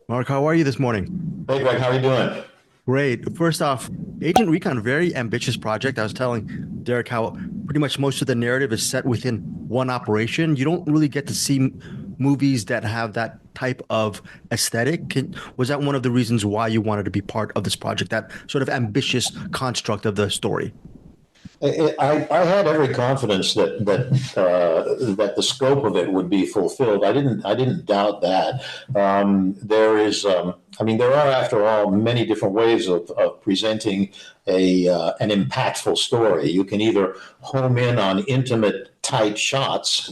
Mark, how are you this morning? Hey Greg, how are you doing? Great. First off, Agent Recon, very ambitious project. I was telling Derek how pretty much most of the narrative is set within one operation. You don't really get to see movies that have that type of aesthetic. Was that one of the reasons why you wanted to be part of this project, that sort of ambitious construct of the story? I had every confidence that the scope of it would be fulfilled. I didn't doubt that. There are, after all, many different ways of presenting an impactful story. You can either home in on intimate, tight shots,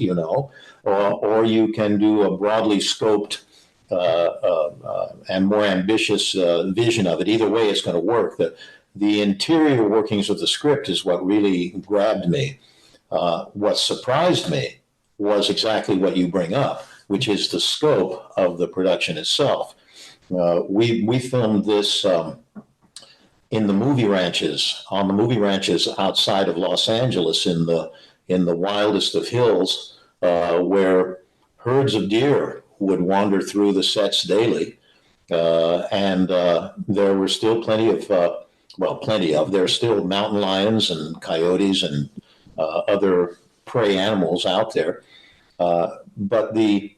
or you can do a broadly scoped and more ambitious vision of it. Either way, it's going to work. The interior workings of the script is what really grabbed me. What surprised me was exactly what you bring up, which is the scope of the production itself. We filmed this in the movie ranches, on the movie ranches outside of Los Angeles, in the wildest of hills, where herds of deer would wander through the sets daily, and there were still there's still mountain lions and coyotes and other prey animals out there. But the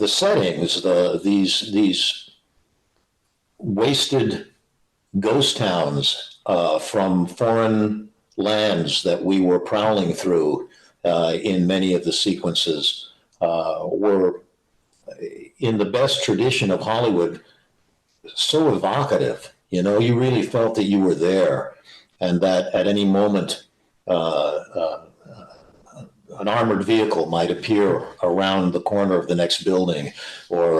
settings, these wasted ghost towns from foreign lands that we were prowling through in many of the sequences were, in the best tradition of Hollywood, so evocative. You really felt that you were there, and that at any moment, an armored vehicle might appear around the corner of the next building, or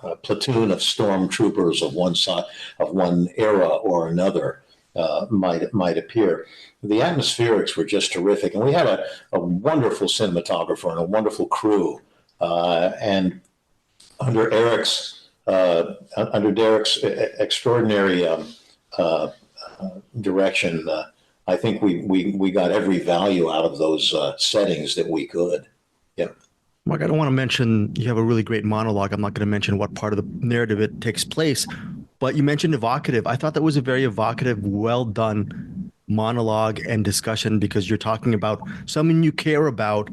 a platoon of stormtroopers of one side, of one era or another, might appear. The atmospherics were just terrific, and we had a wonderful cinematographer and a wonderful crew. And under Derek's extraordinary direction, I think we got every value out of those settings that we could. Yeah. Mark, I don't want to mention you have a really great monologue. I'm not going to mention what part of the narrative it takes place, but you mentioned evocative. I thought that was a very evocative, well done monologue and discussion because you're talking about someone you care about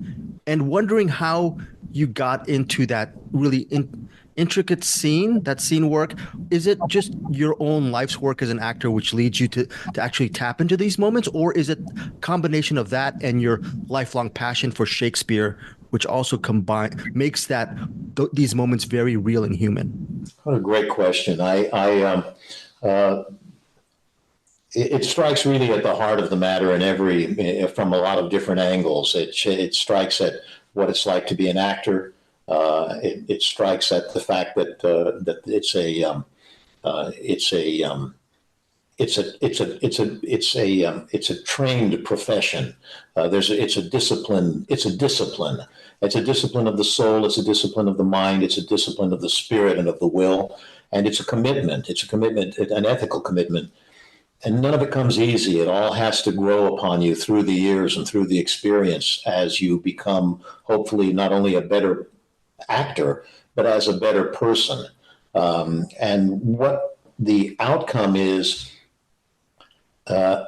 and wondering how you got into that really intricate scene, that scene work. Is it just your own life's work as an actor which leads you to actually tap into these moments, or is it a combination of that and your lifelong passion for Shakespeare, which also combine makes these moments very real and human? What a great question. Uh, it strikes really at the heart of the matter from a lot of different angles. It strikes at what it's like to be an actor. It strikes at the fact that it's a trained profession. It's a discipline. It's a discipline. It's a discipline of the soul. It's a discipline of the mind. It's a discipline of the spirit and of the will. And it's a commitment. It's a commitment, an ethical commitment. And none of it comes easy. It all has to grow upon you through the years and through the experience as you become, hopefully, not only a better actor, but as a better person. And what the outcome is uh,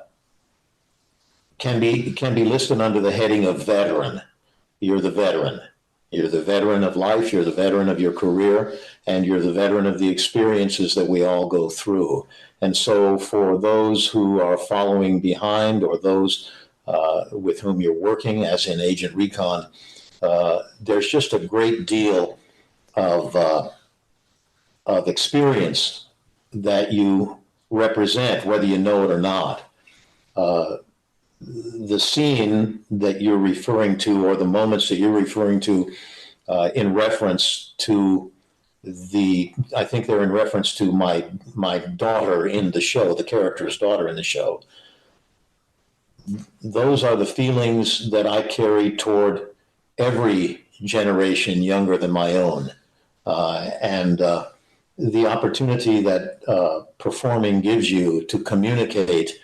can be listed under the heading of veteran. You're the veteran. You're the veteran of life. You're the veteran of your career, and you're the veteran of the experiences that we all go through. And so, for those who are following behind, or those with whom you're working, as in Agent Recon, there's just a great deal of experience that you represent, whether you know it or not. Uh, the scene that you're referring to, or the moments that you're referring to, in reference to I think they're in reference to my daughter in the show, the character's daughter in the show. Those are the feelings that I carry toward every generation younger than my own. And the opportunity that performing gives you to communicate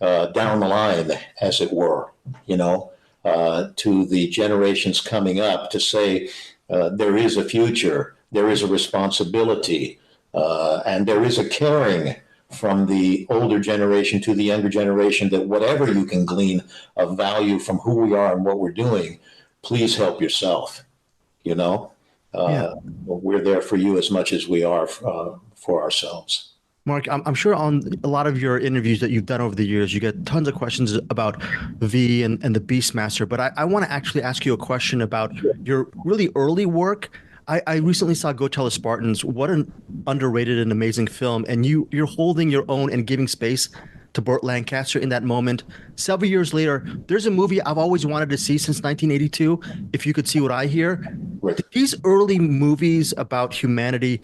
down the line, as it were, to the generations coming up, to say there is a future. there is a responsibility, and there is a caring from the older generation to the younger generation that whatever you can glean of value from who we are and what we're doing, please help yourself. You know, Yeah. we're there for you as much as we are for ourselves. Mark, I'm sure on a lot of your interviews that you've done over the years, you get tons of questions about V and the Beastmaster. But I want to actually ask you a question about your really early work. I recently saw Go Tell the Spartans. What an underrated and amazing film. And you're holding your own and giving space to Burt Lancaster in that moment. Several years later, there's a movie I've always wanted to see since 1982, If You Could See What I Hear. Right. These early movies about humanity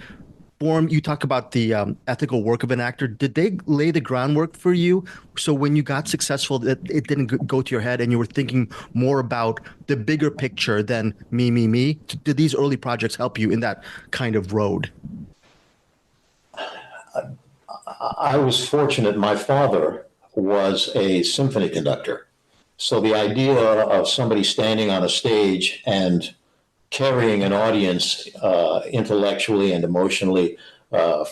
form, you talk about the ethical work of an actor. Did they lay the groundwork for you? So when you got successful, that it didn't go to your head and you were thinking more about the bigger picture than me, me, me? Did these early projects help you in that kind of road? I was fortunate. My father was a symphony conductor. So the idea of somebody standing on a stage and carrying an audience intellectually and emotionally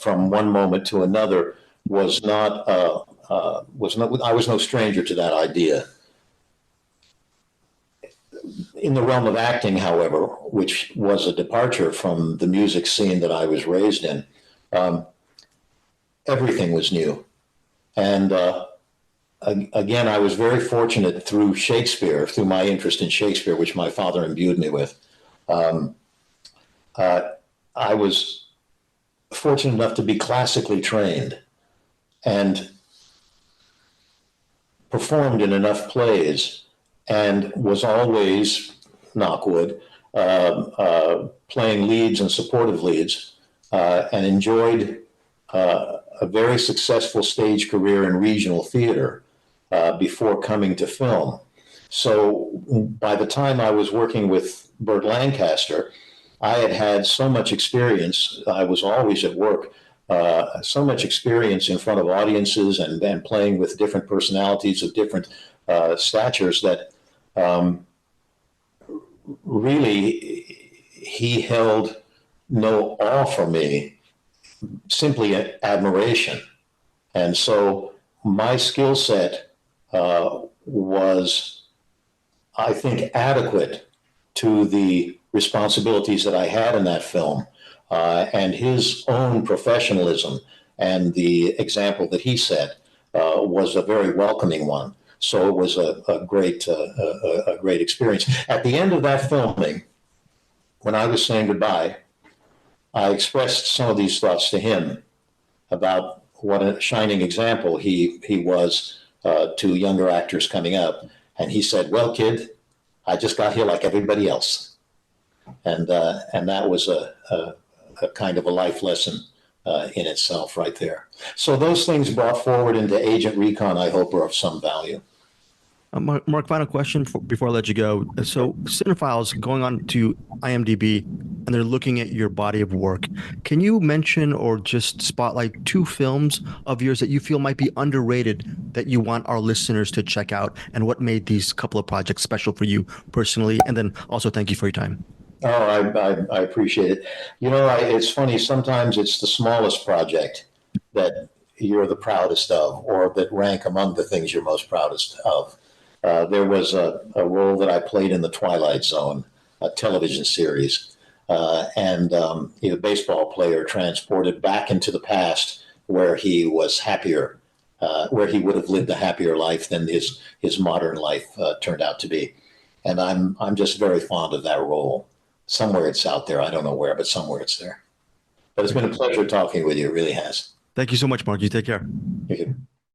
from one moment to another was not, I was no stranger to that idea. In the realm of acting, however, which was a departure from the music scene that I was raised in, everything was new. And again, I was very fortunate through Shakespeare, through my interest in Shakespeare, which my father imbued me with. I was fortunate enough to be classically trained and performed in enough plays and was always, knock wood, playing leads and supportive leads, and enjoyed a very successful stage career in regional theater before coming to film. So by the time I was working with Burt Lancaster, I had had so much experience. I was always at work, so much experience in front of audiences and playing with different personalities of different statures that really he held no awe for me, simply admiration. And so my skill set was, I think, adequate to the responsibilities that I had in that film, and his own professionalism and the example that he set was a very welcoming one. So it was a great experience. At the end of that filming, when I was saying goodbye, I expressed some of these thoughts to him about what a shining example he was to younger actors coming up. And he said, "Well, kid, I just got here like everybody else." And that was a kind of a life lesson in itself right there. So those things brought forward into Agent Recon, I hope, are of some value. Mark, final question before I let you go. So cinephiles going on to IMDb and they're looking at your body of work. Can you mention or just spotlight 2 films of yours that you feel might be underrated that you want our listeners to check out, and what made these couple of projects special for you personally? And then also thank you for your time. Oh, I appreciate it. You know, it's funny. Sometimes it's the smallest project that you're the proudest of, or that rank among the things you're most proudest of. There was a role that I played in the Twilight Zone, a television series, and a baseball player transported back into the past where he was happier, where he would have lived a happier life than his modern life turned out to be. And I'm just very fond of that role. Somewhere it's out there. I don't know where, but somewhere it's there. But it's been a pleasure talking with you. It really has. Thank you so much, Mark. You take care. You can